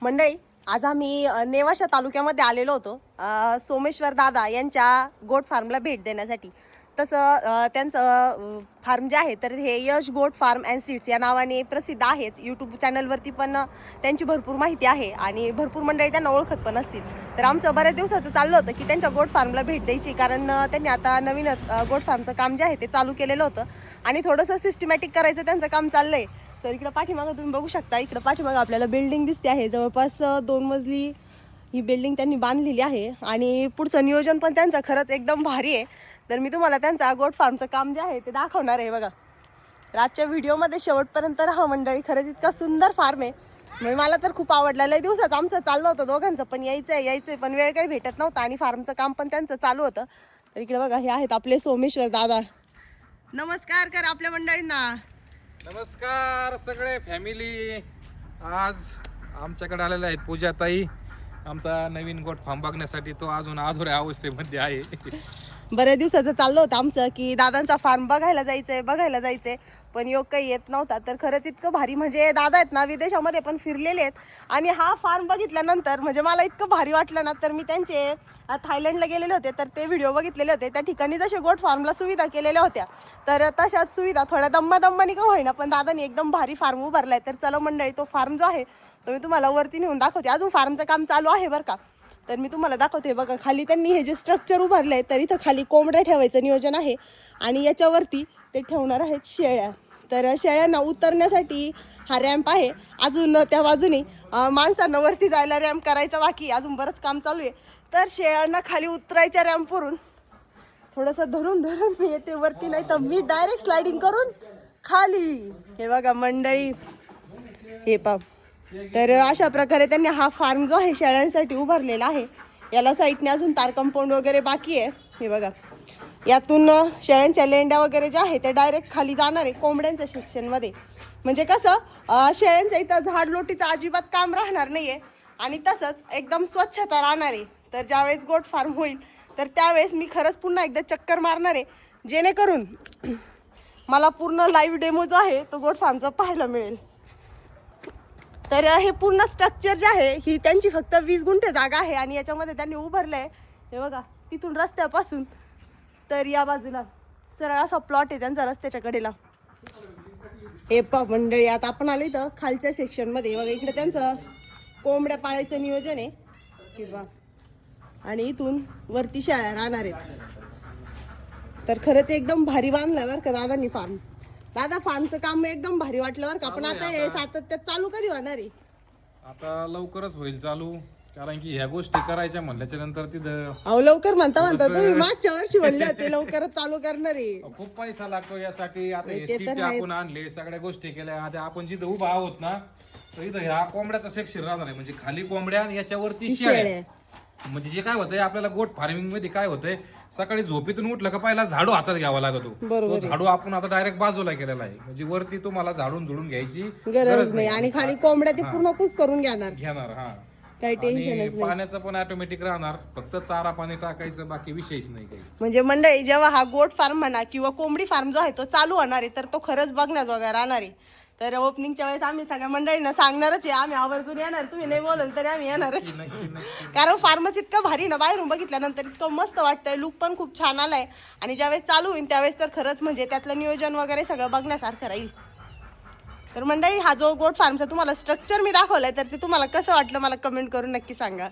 मंडळी, आज आम्ही नेवाशा तालुक्यामध्ये आलेलो होतो सोमेश्वर दादा यांच्या गोट फार्मला भेट देण्यासाठी. तसं त्यांचं फार्म जे आहे तर हे यश गोट फार्म अँड सीड्स या नावाने प्रसिद्ध आहेच. यूट्यूब चॅनलवरती पण त्यांची भरपूर माहिती आहे आणि भरपूर मंडळी त्यांना ओळखत पण असतील. तर आमचं बऱ्याच दिवसाचं चाललं होतं की त्यांच्या गोट फार्मला भेट द्यायची, कारण त्यांनी आता नवीनच गोट फार्मचं काम जे आहे ते चालू केलेलं होतं आणि थोडंसं सिस्टमॅटिक करायचं त्यांचं काम चाललंय. तर इकडं पाठीमागं तुम्ही बघू शकता, इकडं पाठीमागं आपल्याला बिल्डिंग दिसते आहे. जवळपास 2 मजली ही बिल्डिंग त्यांनी बांधलेली आहे आणि पुढचं नियोजन पण त्यांचं खरंच एकदम भारी आहे. तर मी तुम्हाला त्यांचा गोट फार्मचं काम जे आहे ते दाखवणार आहे. बघा, आजच्या व्हिडिओमध्ये शेवटपर्यंत राहा मंडळी. खरंच इतका सुंदर फार्म आहे, म्हणजे मला तर खूप आवडला. लय दिवसाचं आमचं चाललं होतं दोघांचं पण यायचंय पण वेळ काही भेटत नव्हता आणि फार्मचं काम पण त्यांचं चालू होतं. तर इकडे बघा, हे आहेत आपले सोमेश्वर दादा. नमस्कार कर आपल्या मंडळींना. नमस्कार सगळे फॅमिली. आज आमच्याकडे आलेले आहेत पूजाताई. आमचा नवीन गोट फार्म बघण्यासाठी तो अजून अधुऱ्या अवस्थेमध्ये आहे. बऱ्याच दिवसाचं चाललं होतं आमचं की दादांचा फार्म बघायला जायचंय पण योग काही येत नव्हता. तर खरंच इतकं भारी, म्हणजे दादा आहेत ना विदेशामध्ये पण फिरलेले आहेत आणि हा फार्म बघितल्यानंतर म्हणजे मला इतकं भारी वाटलं ना. तर मी त्यांचे थायलंडला गेलेले होते तर ते व्हिडिओ बघितलेले होते. त्या ठिकाणी जसे गोट फार्मला सुविधा केलेल्या होत्या तर तशाच सुविधा थोड्या दम्मादम्मानी का होईना पण दादांनी एकदम भारी फार्म उभारलाय. तर चला मंडळी, तो फार्म जो आहे तो मी तुम्हाला वरती नेऊन दाखवते. अजून फार्मचं काम चालू आहे बरं का. तर मी तुम्हाला दाखवते. बघा, खाली त्यांनी हे जे स्ट्रक्चर उभारलंय तर इथं खाली कोंबड्या ठेवायचं नियोजन आहे आणि याच्यावरती ते ठेवणार आहेत शेळ्या. तर शेळ्यांना उतरण्यासाठी हा रॅम्प आहे. अजून त्या बाजूने माणसांना वरती जायला रॅम्प करायचा बाकी, अजून बरंच काम चालू आहे. तर शेळ्यांना खाली उतरायच्या रॅम्पवरून थोडंसं धरून मी येते वरती, नाही तर मी डायरेक्ट स्लायडिंग करून खाली. हे बघा मंडळी, हे पा. तर अशा प्रकारे त्यांनी हा फार्म जो आहे शेळ्यांसाठी उभारलेला आहे. याला साईडने अजून तार कंपाऊंड वगैरे बाकी आहे. हे बघा, यातून शेळ्यांच्या लेंड्या वगैरे ज्या आहे ते डायरेक्ट खाली जाणार आहे कोंबड्यांच्या सेक्शनमध्ये. म्हणजे कसं शेळ्यांचं इथं झाडलोटीचं अजिबात काम राहणार नाहीये आणि तसंच एकदम स्वच्छता राहणार आहे. तर ज्यावेळेस गोट फार्म होईल तर त्यावेळेस मी खरंच पुन्हा एकदा चक्कर मारणार आहे, जेणेकरून मला पूर्ण लाईव्ह डेमो जो आहे तो गोट फार्मचा पाहायला मिळेल. तर हे पूर्ण स्ट्रक्चर जे आहे ही त्यांची फक्त 20 गुंठे जागा आहे आणि याच्यामध्ये त्यांनी उभारलंय. हे बघा, तिथून रस्त्यापासून तर या बाजूला सरळ असा प्लॉट आहे त्यांचा रस्त्याच्या कडेला. हे पा मंडळी, आता आपण आलो इथं खालच्या सेक्शनमध्ये. बघा, इकडे त्यांचं कोंबड्या पाळायचं नियोजन आहे किंवा आणि इथून वरती शेळ्या राहणार आहेत. तर खरंच एकदम भारी बांधलाय बरं का दादांनी फार्म. दादा, फार्मचं काम एकदम भारी वाटलं बरं का. पण आता हे सातत्यात चालू कधी होणार आहे? आता लवकरच होईल चालू, कारण की ह्या गोष्टी करायच्या म्हणल्याच्या नंतर तिथं अहो लवकर म्हणता तुम्ही मागच्या वर्षी म्हणले होते लवकरच चालू करणार आहे. खूप पैसा लागतो यासाठी. आता हे ते तर सीट आपण आणले, सगळ्या गोष्टी केल्या. आता आपण जिथं उभा आहोत ना तर इथं ह्या कोंबड्याचा सेक्शन राहणार आहे. म्हणजे खाली कोंबड्या आणि याच्यावरती शेळ्या. म्हणजे जे काय होतंय आपल्याला गोट फार्मिंग मध्ये काय होतंय, सकाळी झोपेतून उठलं का पहिला झाडू हातात घ्यावा लागतो. तो झाडू आपण आता डायरेक्ट बाजूला केलेला आहे. म्हणजे वरती तुम्हाला झाडून झुडून घ्यायची गरज नाही आणि खाली कोंबड्या ते पूर्ण कुस करून घेणार. हा, काही टेन्शनच नाही. पाण्याचं पण ऑटोमॅटिक राहणार, फक्त चारा पाणी टाकायचं, बाकी विषयच नाही काही. म्हणजे मंडळी, जेव्हा हा गोट फार्म म्हणा किंवा कोंबडी फार्म जो आहे तो चालू होणार आहे तर तो खरंच बघण्याजोगा राहणार आहे. तर ओपनिंगच्या वेळेस आम्ही सगळ्या मंडळींना सांगणारच आहे, आम्ही आवर्जून येणार. तुम्ही नाही बोलल तरी आम्ही येणारच, कारण फार्मच इतकं भारी ना, बाहेरून बघितल्यानंतर इतकं मस्त वाटतंय. लुक पण खूप छान आलाय आणि ज्यावेळेस चालू होईल त्यावेळेस तर खरंच म्हणजे त्यातलं नियोजन वगैरे सगळं बघण्यासारखं राहील. तर मंडळी, हा जो गोट फार्मचा तुम्हाला स्ट्रक्चर मी दाखवलाय तर ते तुम्हाला कसं वाटलं मला कमेंट करून नक्की सांगा.